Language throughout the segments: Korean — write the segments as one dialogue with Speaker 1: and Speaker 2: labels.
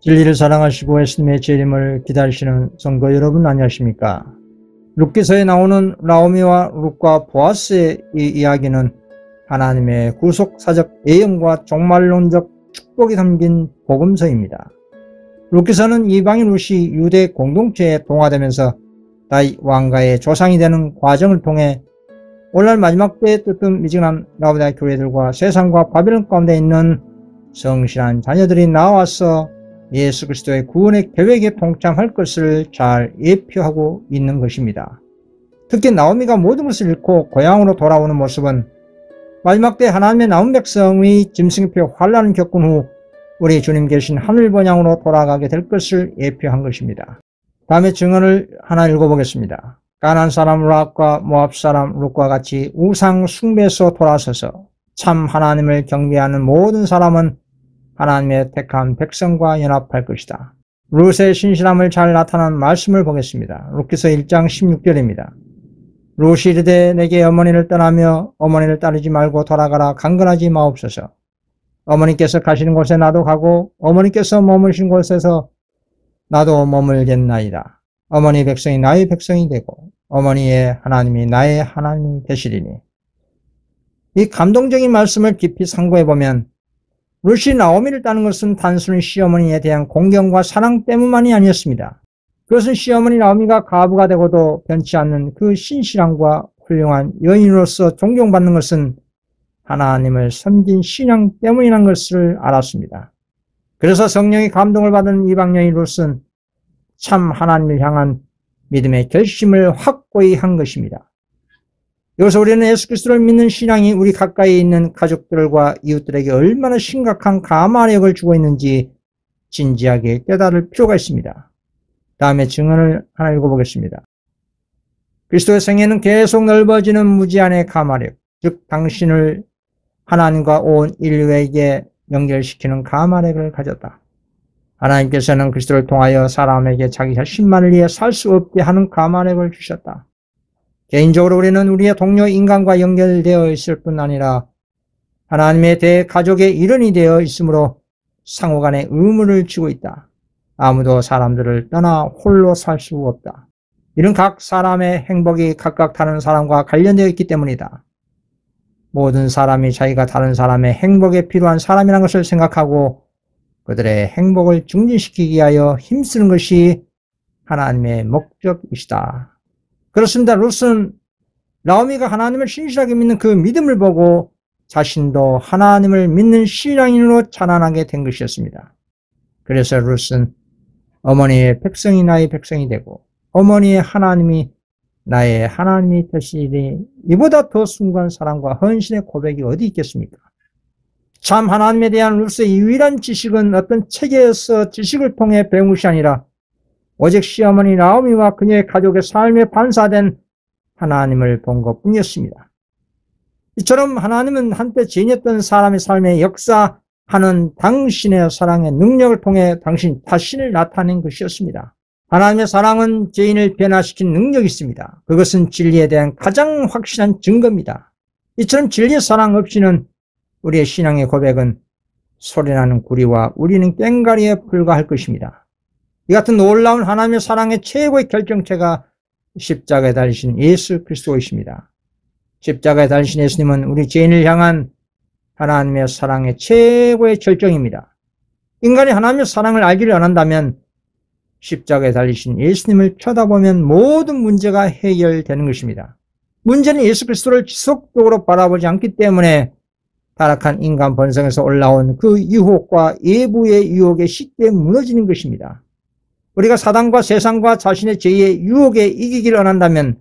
Speaker 1: 진리를 사랑하시고 예수님의 재림을 기다리시는 성도 여러분 안녕하십니까? 룻기서에 나오는 나오미와 룻과 보아스의 이 이야기는 하나님의 구속사적 예언과 종말론적 축복이 담긴 복음서입니다. 룻기서는 이방인 룻이 유대 공동체에 동화되면서 다윗 왕가의 조상이 되는 과정을 통해 오늘날 마지막 때에 뜨뜻미지근한 라오디게아 교회들과 세상과 바벨론 가운데 있는 성실한 자녀들이 나와서 예수 그리스도의 구원의 계획에 동참할 것을 잘 예표하고 있는 것입니다. 특히 나오미가 모든 것을 잃고 고향으로 돌아오는 모습은 마지막 때 하나님의 남은 백성의 짐승표 환난을 겪은 후 우리 주님 계신 하늘 번향으로 돌아가게 될 것을 예표한 것입니다. 다음에 증언을 하나 읽어보겠습니다. 가나안 사람 락과 모압 사람 룻과 같이 우상 숭배에서 돌아서서 참 하나님을 경배하는 모든 사람은 하나님의 택한 백성과 연합할 것이다. 룻의 신실함을 잘 나타난 말씀을 보겠습니다. 룻기서 1장 16절입니다. 룻이 이르되 내게 어머니를 떠나며 어머니를 따르지 말고 돌아가라. 강건하지 마옵소서. 어머니께서 가시는 곳에 나도 가고 어머니께서 머무신 곳에서 나도 머물겠나이다. 어머니 백성이 나의 백성이 되고 어머니의 하나님이 나의 하나님이 되시리니. 이 감동적인 말씀을 깊이 상고해보면 룻이 나오미를 따는 것은 단순히 시어머니에 대한 공경과 사랑 때문만이 아니었습니다. 그것은 시어머니 나오미가 가부가 되고도 변치 않는 그 신실함과 훌륭한 여인으로서 존경받는 것은 하나님을 섬긴 신앙 때문이라는 것을 알았습니다. 그래서 성령의 감동을 받은 이방 여인 룻은 참 하나님을 향한 믿음의 결심을 확고히 한 것입니다. 여기서 우리는 예수 그리스도를 믿는 신앙이 우리 가까이 있는 가족들과 이웃들에게 얼마나 심각한 감화력을 주고 있는지 진지하게 깨달을 필요가 있습니다. 다음에 증언을 하나 읽어보겠습니다. 그리스도의 생애는 계속 넓어지는 무제한의 감화력, 즉 당신을 하나님과 온 인류에게 연결시키는 감화력을 가졌다. 하나님께서는 그리스도를 통하여 사람에게 자기 자신만을 위해 살 수 없게 하는 감화력을 주셨다. 개인적으로 우리는 우리의 동료 인간과 연결되어 있을 뿐 아니라 하나님의 대가족의 일원이 되어 있으므로 상호간의 의무를 지고 있다. 아무도 사람들을 떠나 홀로 살 수 없다. 이런 각 사람의 행복이 각각 다른 사람과 관련되어 있기 때문이다. 모든 사람이 자기가 다른 사람의 행복에 필요한 사람이라는 것을 생각하고 그들의 행복을 증진시키기 위하여 힘쓰는 것이 하나님의 목적이시다. 그렇습니다. 룻은 나오미가 하나님을 신실하게 믿는 그 믿음을 보고 자신도 하나님을 믿는 신앙인으로 자라나게 된 것이었습니다. 그래서 룻은 어머니의 백성이 나의 백성이 되고 어머니의 하나님이 나의 하나님이 되시니 이보다 더 숭고한 사랑과 헌신의 고백이 어디 있겠습니까? 참 하나님에 대한 룻의 유일한 지식은 어떤 책에서 지식을 통해 배운 것이 아니라 오직 시어머니 나오미와 그녀의 가족의 삶에 반사된 하나님을 본 것뿐이었습니다. 이처럼 하나님은 한때 죄인이었던 사람의 삶에 역사하는 당신의 사랑의 능력을 통해 당신 자신을 나타낸 것이었습니다. 하나님의 사랑은 죄인을 변화시키는 능력이 있습니다. 그것은 진리에 대한 가장 확실한 증거입니다. 이처럼 진리의 사랑 없이는 우리의 신앙의 고백은 소리나는 구리와 우리는 꽹과리에 불과할 것입니다. 이 같은 놀라운 하나님의 사랑의 최고의 결정체가 십자가에 달리신 예수 그리스도이십니다. 십자가에 달리신 예수님은 우리 죄인을 향한 하나님의 사랑의 최고의 절정입니다. 인간이 하나님의 사랑을 알기를 원한다면 십자가에 달리신 예수님을 쳐다보면 모든 문제가 해결되는 것입니다. 문제는 예수 그리스도를 지속적으로 바라보지 않기 때문에 타락한 인간 본성에서 올라온 그 유혹과 예부의 유혹에 쉽게 무너지는 것입니다. 우리가 사단과 세상과 자신의 죄의 유혹에 이기기를 원한다면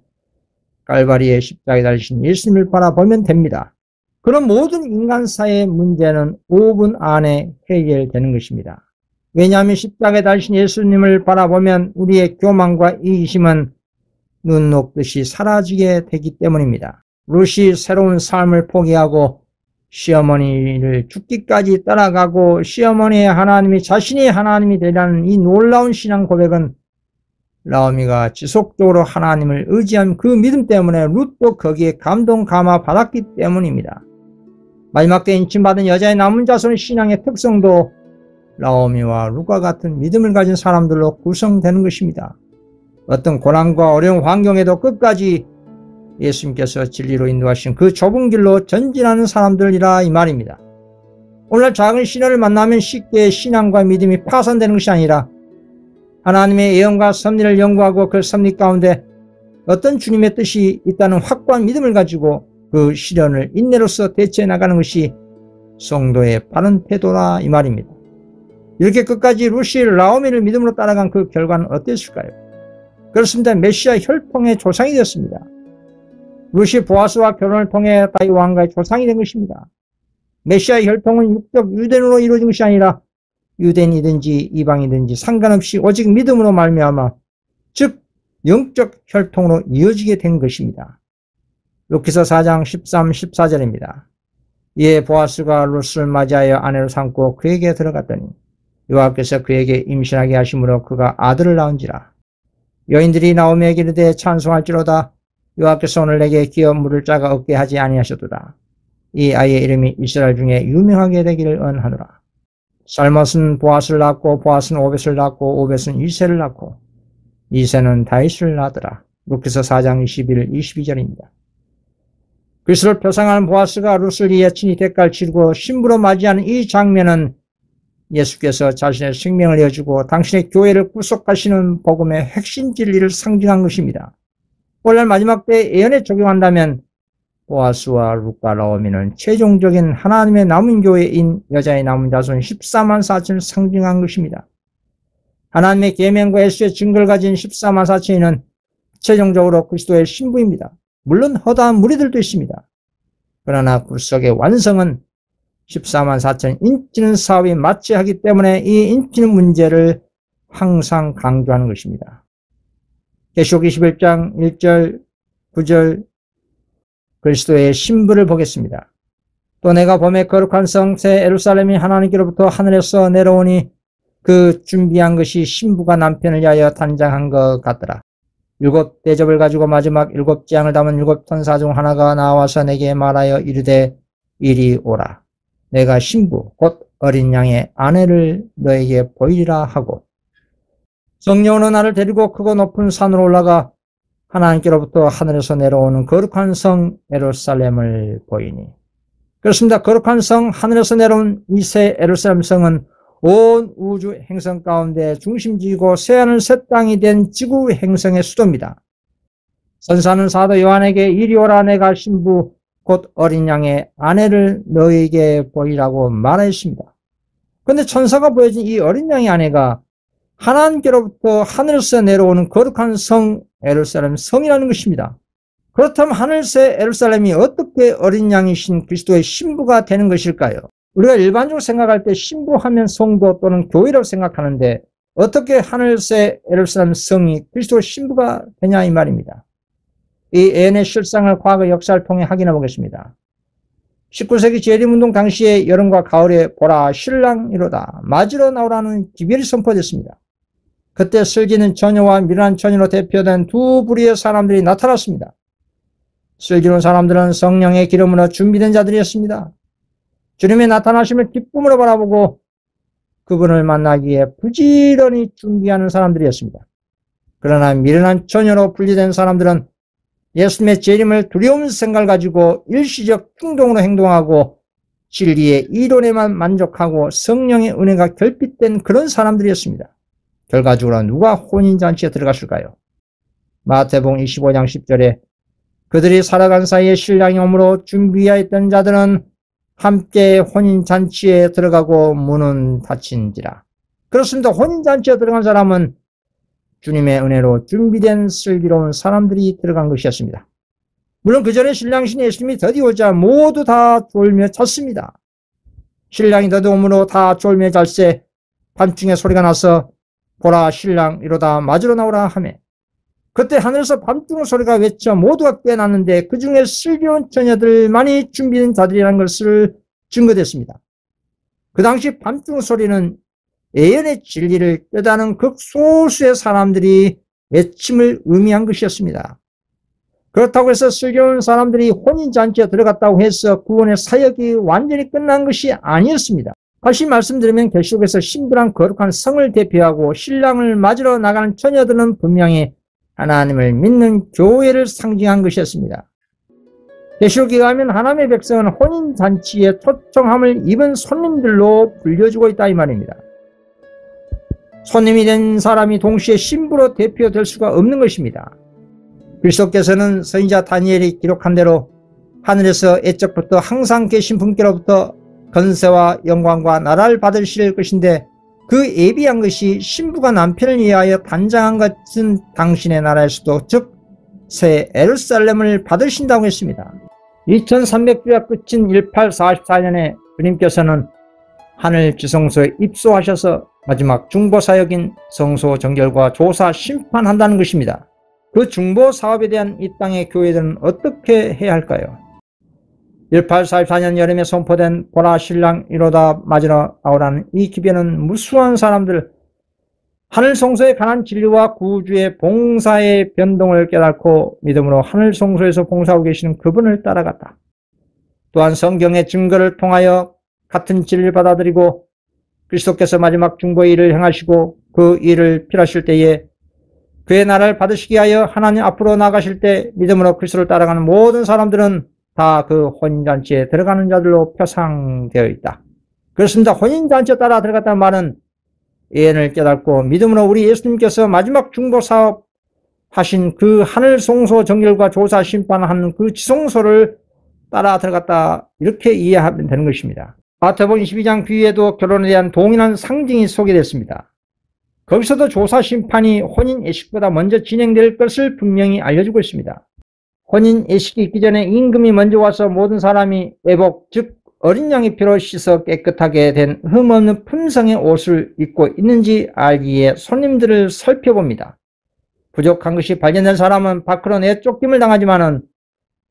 Speaker 1: 갈바리의 십자가에 달리신 예수님을 바라보면 됩니다. 그런 모든 인간사의 문제는 5분 안에 해결되는 것입니다. 왜냐하면 십자가에 달리신 예수님을 바라보면 우리의 교만과 이기심은 눈 녹듯이 사라지게 되기 때문입니다. 룻이 새로운 삶을 포기하고 시어머니를 죽기까지 따라가고 시어머니의 하나님이 자신의 하나님이 되라는 이 놀라운 신앙 고백은 나오미가 지속적으로 하나님을 의지한 그 믿음 때문에 룻도 거기에 감동 감화 받았기 때문입니다. 마지막 때 인침받은 여자의 남은 자손의 신앙의 특성도 나오미와 룻과 같은 믿음을 가진 사람들로 구성되는 것입니다. 어떤 고난과 어려운 환경에도 끝까지 예수님께서 진리로 인도하신 그 좁은 길로 전진하는 사람들이라 이 말입니다. 오늘 작은 시련을 만나면 쉽게 신앙과 믿음이 파산되는 것이 아니라 하나님의 예언과 섭리를 연구하고 그 섭리 가운데 어떤 주님의 뜻이 있다는 확고한 믿음을 가지고 그 시련을 인내로서 대처해 나가는 것이 성도의 바른 태도라 이 말입니다. 이렇게 끝까지 룻이 나오미를 믿음으로 따라간 그 결과는 어땠을까요? 그렇습니다. 메시아 혈통의 조상이 되었습니다. 룻이 보아스와 결혼을 통해 다윗 왕가의 조상이 된 것입니다. 메시아의 혈통은 육적 유대인으로 이루어진 것이 아니라 유대인이든지 이방이든지 상관없이 오직 믿음으로 말미암아 즉 영적 혈통으로 이어지게 된 것입니다. 룻기서 4장 13, 14절입니다. 이에 보아스가 룻을 맞이하여 아내로 삼고 그에게 들어갔더니 여호와께서 그에게 임신하게 하심으로 그가 아들을 낳은지라. 여인들이 나오미에게 이르되 찬송할지로다. 여호와께서 오늘 내게 기업 물을 자가 없게 하지 아니하셨도다. 이 아이의 이름이 이스라엘 중에 유명하게 되기를 원하노라. 살못은 보아스를 낳고 보아스는 오벳을 낳고 오벳은 이새를 낳고 이새는 다윗을 낳더라. 룻기서 4장 21, 22절입니다. 그리스도를 표상하는 보아스가 룻을 위해 친히 대가를 치르고 신부로 맞이하는 이 장면은 예수께서 자신의 생명을 내어주고 당신의 교회를 구속하시는 복음의 핵심 진리를 상징한 것입니다. 오늘 마지막 때 예언에 적용한다면 보아스와 룻과 나오미는 최종적인 하나님의 남은 교회인 여자의 남은 자손 14만 4천을 상징한 것입니다. 하나님의 계명과 예수의 증거를 가진 14만 4천인은 최종적으로 그리스도의 신부입니다. 물론 허다한 무리들도 있습니다. 그러나 구속의 완성은 14만 4천 인치는 사업이 마취하기 때문에 이 인치는 문제를 항상 강조하는 것입니다. 계시록 21장 1절 9절 그리스도의 신부를 보겠습니다. 또 내가 봄에 거룩한 성 새 예루살렘이 하나님께로부터 하늘에서 내려오니 그 준비한 것이 신부가 남편을 위하여 단장한 것 같더라. 7 대접을 가지고 마지막 7 재앙을 담은 7 천사 중 하나가 나와서 내게 말하여 이르되 이리 오라. 내가 신부 곧 어린 양의 아내를 너에게 보이리라 하고 성령은 나를 데리고 크고 높은 산으로 올라가 하나님께로부터 하늘에서 내려오는 거룩한 성 예루살렘을 보이니. 그렇습니다. 거룩한 성 하늘에서 내려온 이 새 예루살렘 성은 온 우주 행성 가운데 중심지이고 새하늘 새 땅이 된 지구 행성의 수도입니다. 선사는 사도 요한에게 이리 오라 내가 신부 곧 어린 양의 아내를 너에게 보이라고 말하였습니다. 그런데 천사가 보여준 이 어린 양의 아내가 하나님께로부터 하늘에서 내려오는 거룩한 성 예루살렘 성이라는 것입니다. 그렇다면 하늘새 예루살렘이 어떻게 어린 양이신 그리스도의 신부가 되는 것일까요? 우리가 일반적으로 생각할 때 신부하면 성도 또는 교회라고 생각하는데 어떻게 하늘새 예루살렘 성이 그리스도의 신부가 되냐 이 말입니다. 이 예언의 실상을 과거 역사를 통해 확인해 보겠습니다. 19세기 재림운동 당시에 여름과 가을에 보라 신랑이로다 맞으러 나오라는 기별이 선포됐습니다. 그때 슬기는 처녀와 미련한 처녀로 대표된 두 부류의 사람들이 나타났습니다. 슬기로운 사람들은 성령의 기름으로 준비된 자들이었습니다. 주님의 나타나심을 기쁨으로 바라보고 그분을 만나기 위해 부지런히 준비하는 사람들이었습니다. 그러나 미련한 처녀로 분리된 사람들은 예수님의 재림을 두려운 생각을 가지고 일시적 충동으로 행동하고 진리의 이론에만 만족하고 성령의 은혜가 결핍된 그런 사람들이었습니다. 결과적으로 누가 혼인잔치에 들어갔을까요? 마태복음 25장 10절에 그들이 살아간 사이에 신랑이 오므로 준비하였던 자들은 함께 혼인잔치에 들어가고 문은 닫힌지라. 그렇습니다. 혼인잔치에 들어간 사람은 주님의 은혜로 준비된 슬기로운 사람들이 들어간 것이었습니다. 물론 그 전에 신랑이신 예수님이 더디오자 모두 다 졸며 잤습니다. 신랑이 더디오므로 다 졸며 잘새 밤중에 소리가 나서 보라 신랑 이로다 맞으러 나오라 하매 그때 하늘에서 밤중 소리가 외쳐 모두가 깨어났는데 그 중에 슬기로운 처녀들만이 준비된 자들이라는 것을 증거됐습니다. 그 당시 밤중 소리는 예언의 진리를 깨닫는 극소수의 사람들이 외침을 의미한 것이었습니다. 그렇다고 해서 슬기로운 사람들이 혼인잔치에 들어갔다고 해서 구원의 사역이 완전히 끝난 것이 아니었습니다. 다시 말씀드리면 계시록에서 신부란 거룩한 성을 대표하고 신랑을 맞으러 나가는 처녀들은 분명히 하나님을 믿는 교회를 상징한 것이었습니다. 계시록에 의하면 하나님의 백성은 혼인잔치에 초청함을 입은 손님들로 불려주고 있다 이 말입니다. 손님이 된 사람이 동시에 신부로 대표될 수가 없는 것입니다. 그리스도께서는 선지자 다니엘이 기록한 대로 하늘에서 애적부터 항상 계신 분께로부터 건세와 영광과 나라를 받으실 것인데 그 예비한 것이 신부가 남편을 위하여 단장한 것은 당신의 나라에서도 즉 새 예루살렘을 받으신다고 했습니다. 2300주가 끝인 1844년에 주님께서는 하늘 지성소에 입소하셔서 마지막 중보사역인 성소 정결과 조사 심판한다는 것입니다. 그 중보사업에 대한 이 땅의 교회들은 어떻게 해야 할까요? 1844년 여름에 선포된 보라 신랑 이로다 맞으러 나오라는 이 기별은 무수한 사람들, 하늘 성소에 관한 진리와 구주의 봉사의 변동을 깨닫고 믿음으로 하늘 성소에서 봉사하고 계시는 그분을 따라갔다. 또한 성경의 증거를 통하여 같은 진리를 받아들이고 그리스도께서 마지막 중보의 일을 행하시고 그 일을 필하실 때에 그의 나라를 받으시기 위하여 하나님 앞으로 나가실 때 믿음으로 그리스도를 따라가는 모든 사람들은 다 그 혼인잔치에 들어가는 자들로 표상되어 있다. 그렇습니다. 혼인잔치에 따라 들어갔다는 말은 예언을 깨닫고 믿음으로 우리 예수님께서 마지막 중보사업 하신 그 하늘 성소 정결과 조사 심판하는 그 지성소를 따라 들어갔다 이렇게 이해하면 되는 것입니다. 마태복음 22장 뒤에도 결혼에 대한 동일한 상징이 소개됐습니다. 거기서도 조사 심판이 혼인 예식보다 먼저 진행될 것을 분명히 알려주고 있습니다. 혼인 예식이 있기 전에 임금이 먼저 와서 모든 사람이 애복 즉 어린 양의 피로 씻어 깨끗하게 된 흠없는 품성의 옷을 입고 있는지 알기 위해 손님들을 살펴봅니다. 부족한 것이 발견된 사람은 밖으로 내쫓김을 당하지만은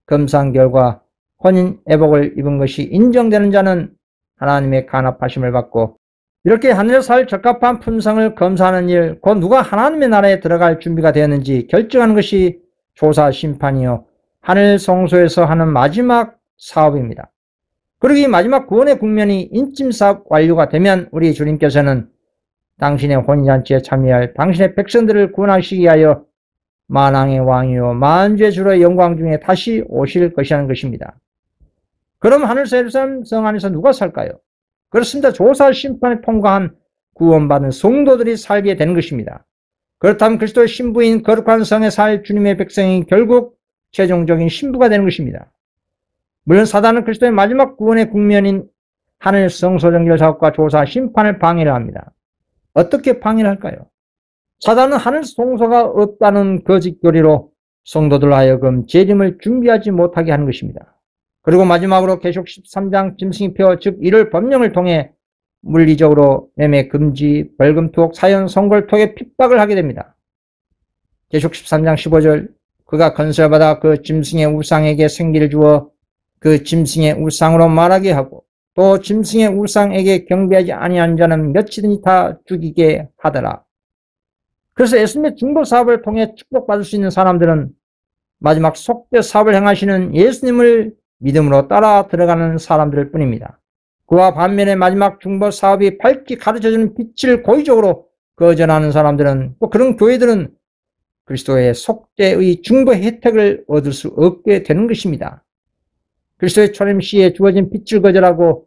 Speaker 1: 검사한 결과 혼인 애복을 입은 것이 인정되는 자는 하나님의 간합하심을 받고 이렇게 하늘에서 살 적합한 품성을 검사하는 일, 곧 누가 하나님의 나라에 들어갈 준비가 되었는지 결정하는 것이 조사 심판이요 하늘 성소에서 하는 마지막 사업입니다. 그리고 이 마지막 구원의 국면이 인침사업 완료가 되면 우리 주님께서는 당신의 혼인잔치에 참여할 당신의 백성들을 구원하시기 위하여 만왕의 왕이요 만주의 주로 영광 중에 다시 오실 것이라는 것입니다. 그럼 하늘에서 예루살렘 성 안에서 누가 살까요? 그렇습니다. 조사 심판을 통과한 구원받은 성도들이 살게 되는 것입니다. 그렇다면 그리스도의 신부인 거룩한 성에 살 주님의 백성이 결국 최종적인 신부가 되는 것입니다. 물론 사단은 그리스도의 마지막 구원의 국면인 하늘 성소 정결 사업과 조사 심판을 방해를 합니다. 어떻게 방해를 할까요? 사단은 하늘 성소가 없다는 거짓 교리로 성도들 하여금 재림을 준비하지 못하게 하는 것입니다. 그리고 마지막으로 계시록 13장 짐승이 표 즉 이를 법령을 통해 물리적으로 매매 금지, 벌금 투옥, 사형, 성골, 투옥의 핍박을 하게 됩니다. 계시록 13장 15절 그가 건설을 받아 그 짐승의 우상에게 생기를 주어 그 짐승의 우상으로 말하게 하고 또 짐승의 우상에게 경배하지 아니한 자는 몇이든지 다 죽이게 하더라. 그래서 예수님의 중보 사업을 통해 축복받을 수 있는 사람들은 마지막 속죄 사업을 행하시는 예수님을 믿음으로 따라 들어가는 사람들 뿐입니다. 그와 반면에 마지막 중보 사업이 밝게 가르쳐주는 빛을 고의적으로 거절하는 사람들은 또 그런 교회들은 그리스도의 속죄의 중보 혜택을 얻을 수 없게 되는 것입니다. 그리스도의 초림 시에 주어진 빛을 거절하고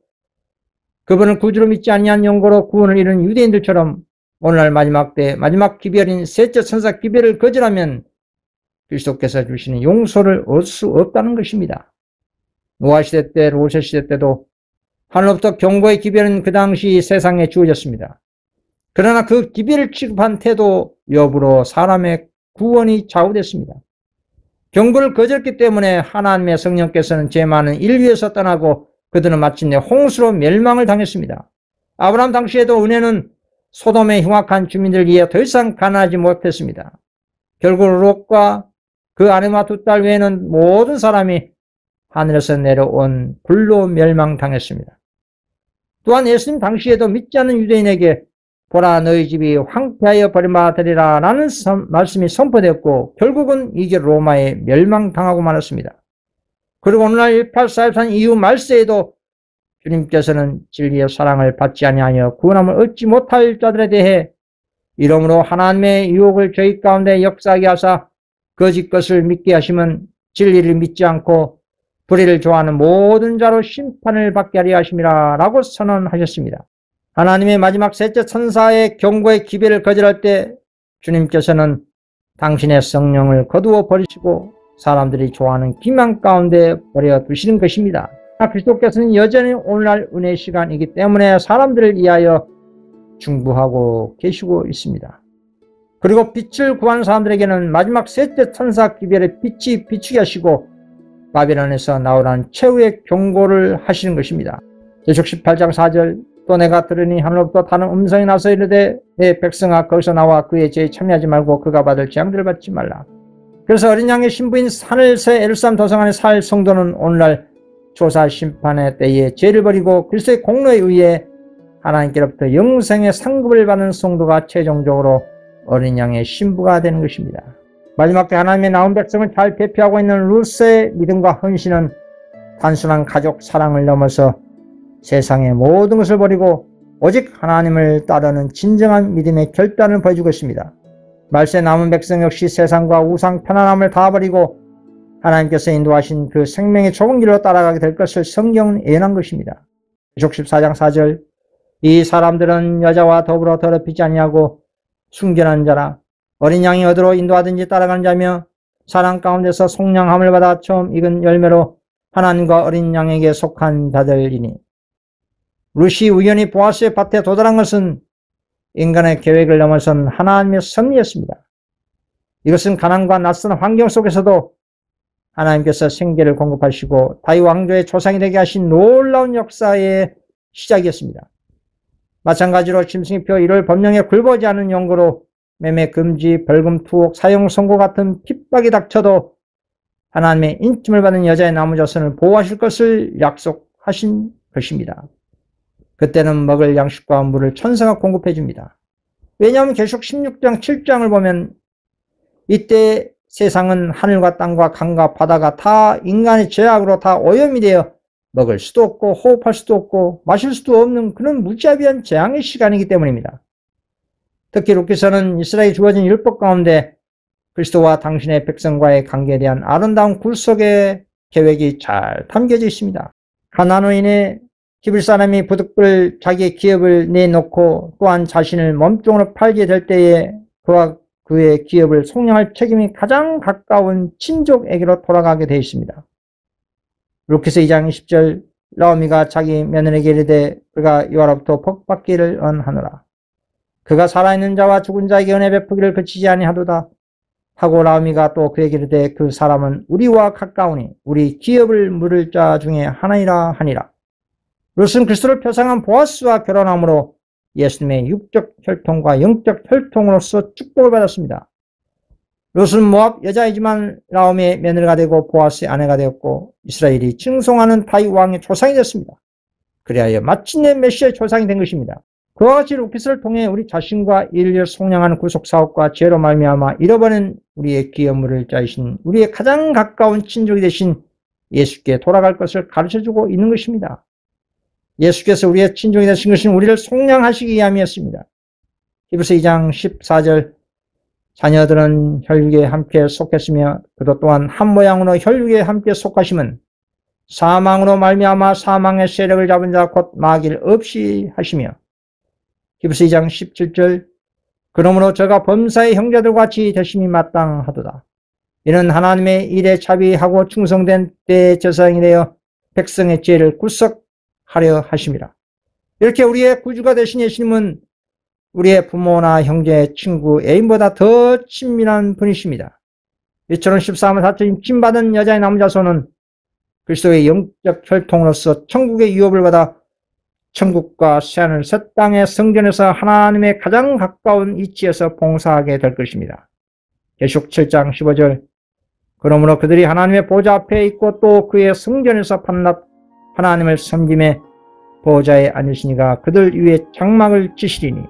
Speaker 1: 그분을 구주로 믿지 아니한 영고로 구원을 이룬 유대인들처럼 오늘날 마지막 때 마지막 기별인 셋째 천사 기별을 거절하면 그리스도께서 주시는 용서를 얻을 수 없다는 것입니다. 노아 시대 때 롯의 시대 때도 하늘로부터 경고의 기별은 그 당시 세상에 주어졌습니다. 그러나 그 기별을 취급한 태도 여부로 사람의 구원이 좌우됐습니다. 경고를 거절했기 때문에 하나님의 성령께서는 죄 많은 인류에서 떠나고 그들은 마침내 홍수로 멸망을 당했습니다. 아브라함 당시에도 은혜는 소돔의 흉악한 주민들을 위해 더 이상 가난하지 못했습니다. 결국 롯과 그 아내와 두 딸 외에는 모든 사람이 하늘에서 내려온 불로 멸망당했습니다. 또한 예수님 당시에도 믿지 않는 유대인에게 보라 너희 집이 황폐하여 버림받으리라 라는 말씀이 선포되었고 결국은 이게 로마에 멸망당하고 말았습니다. 그리고 오늘날 1844년 이후 말세에도 주님께서는 진리의 사랑을 받지 아니하여 구원함을 얻지 못할 자들에 대해 이러므로 하나님의 유혹을 저희 가운데 역사하게 하사 거짓 것을 믿게 하시면 진리를 믿지 않고 불의를 좋아하는 모든 자로 심판을 받게 하려 하심이라 라고 선언하셨습니다. 하나님의 마지막 셋째 천사의 경고의 기별을 거절할 때 주님께서는 당신의 성령을 거두어 버리시고 사람들이 좋아하는 기만 가운데 버려두시는 것입니다. 그리스도께서는 여전히 오늘날 은혜의 시간이기 때문에 사람들을 위하여 중보하고 계시고 있습니다. 그리고 빛을 구한 사람들에게는 마지막 셋째 천사 기별의 빛이 비추게 하시고 바벨론에서 나오라는 최후의 경고를 하시는 것입니다. 계시록 18장 4절 또 내가 들으니 하늘로부터 다른 음성이 나서 이르되 내 백성아 거기서 나와 그의 죄에 참여하지 말고 그가 받을 재앙들을 받지 말라. 그래서 어린 양의 신부인 하늘새 예루살렘 도성 안에 살 성도는 오늘날 조사 심판의 때에 죄를 버리고 그리스도의 공로에 의해 하나님께로부터 영생의 상급을 받는 성도가 최종적으로 어린 양의 신부가 되는 것입니다. 마지막 때 하나님의 나온 백성을 잘 대표하고 있는 루스의 믿음과 헌신은 단순한 가족 사랑을 넘어서 세상의 모든 것을 버리고 오직 하나님을 따르는 진정한 믿음의 결단을 보여주고 있습니다. 말세 남은 백성 역시 세상과 우상 편안함을 다 버리고 하나님께서 인도하신 그 생명의 좁은 길로 따라가게 될 것을 성경은 예언한 것입니다. 계시록 14장 4절 이 사람들은 여자와 더불어 더럽히지 아니하고 순결한 자라 어린 양이 어디로 인도하든지 따라가는 자며 사랑 가운데서 속량함을 받아 처음 익은 열매로 하나님과 어린 양에게 속한 자들이니 룻이 우연히 보아스의 밭에 도달한 것은 인간의 계획을 넘어선 하나님의 섭리였습니다. 이것은 가난과 낯선 환경 속에서도 하나님께서 생계를 공급하시고 다윗 왕조의 조상이 되게 하신 놀라운 역사의 시작이었습니다. 마찬가지로 짐승이표 이를 법령에 굴복하지 않은 용거로 매매 금지, 벌금 투옥, 사형 선고 같은 핍박이 닥쳐도 하나님의 인침을 받는 여자의 나무자손을 보호하실 것을 약속하신 것입니다. 그때는 먹을 양식과 물을 천사가 공급해 줍니다. 왜냐하면 계시록 16장 7장을 보면 이때 세상은 하늘과 땅과 강과 바다가 다 인간의 죄악으로 다 오염이 되어 먹을 수도 없고 호흡할 수도 없고 마실 수도 없는 그런 무자비한 재앙의 시간이기 때문입니다. 특히 룻기서는 이스라엘에 주어진 율법 가운데 그리스도와 당신의 백성과의 관계에 대한 아름다운 굴속의 계획이 잘 담겨져 있습니다. 가나안인의 히브리 사람이 부득불 자기의 기업을 내놓고 또한 자신을 몸종으로 팔게 될 때에 그와 그의 기업을 속량할 책임이 가장 가까운 친족에게로 돌아가게 되어 있습니다. 룻기서 2장 20절 나오미가 자기 며느리에게 이르되 그가 여호와로부터 복받기를 언하노라. 그가 살아있는 자와 죽은 자에게 은혜 베푸기를 그치지 아니하도다 하고 나오미가 또 그에게 이르되 그 사람은 우리와 가까우니 우리 기업을 물을 자 중에 하나이라 하니라. 룻은 그리스도를 표상한 보아스와 결혼함으로 예수님의 육적 혈통과 영적 혈통으로서 축복을 받았습니다. 룻은 모압 여자이지만 나오미의 며느리가 되고 보아스의 아내가 되었고 이스라엘이 칭송하는 다윗 왕의 조상이 됐습니다. 그리하여 마침내 메시아의 조상이 된 것입니다. 그와 같이 룻기서를 통해 우리 자신과 인류를 속량하는 구속사업과 죄로 말미암아 잃어버린 우리의 기업물을 짜이신 우리의 가장 가까운 친족이 되신 예수께 돌아갈 것을 가르쳐주고 있는 것입니다. 예수께서 우리의 친족이 되신 것은 우리를 속량하시기 위함이었습니다. 히브리서 2장 14절 자녀들은 혈육에 함께 속했으며 그도 또한 한 모양으로 혈육에 함께 속하심은 사망으로 말미암아 사망의 세력을 잡은 자 곧 마귀를 없이 하시며 히브리서 2장 17절 그러므로 저가 범사의 형제들과 같이 되심이 마땅하도다. 이는 하나님의 일에 자비하고 충성된 때의 저상이 되어 백성의 죄를 구속하려 하심이라. 이렇게 우리의 구주가 되신 예수님은 우리의 부모나 형제, 친구, 애인보다 더 친밀한 분이십니다. 이처럼 14만 4천 임신받은 여자의 남자손은 그리스도의 영적 혈통으로서 천국의 유업을 받아 천국과 새하늘 새 땅의 성전에서 하나님의 가장 가까운 위치에서 봉사하게 될 것입니다. 계시록 7장 15절 그러므로 그들이 하나님의 보좌 앞에 있고 또 그의 성전에서 밤낮 하나님을 섬김에 보좌에 앉으시니가 그들 위에 장막을 치시리니